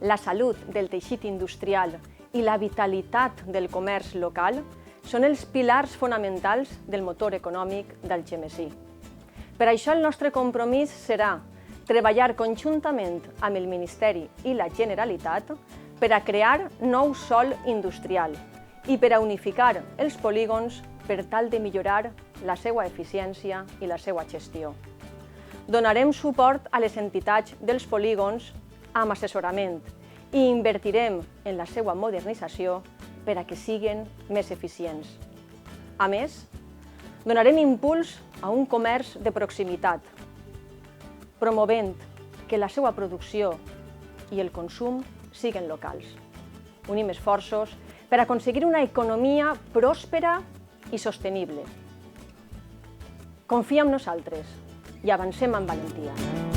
la salut del teixit industrial i la vitalitat del comerç local són els pilars fonamentals del motor econòmic d'Algemesí. Per això el nostre compromís serà treballar conjuntament amb el Ministeri i la Generalitat per a crear nou sòl industrial i per a unificar els polígons per tal de millorar la seva eficiència i la seva gestió. Donarem suport a les entitats dels polígons amb assessorament i invertirem en la seva modernització per a que siguin més eficients. A més, donarem impuls a un comerç de proximitat, promovent que la seva producció i el consum siguin locals. Unim esforços per aconseguir una economia pròspera i sostenible. Confia en nosaltres i avancem amb valentia.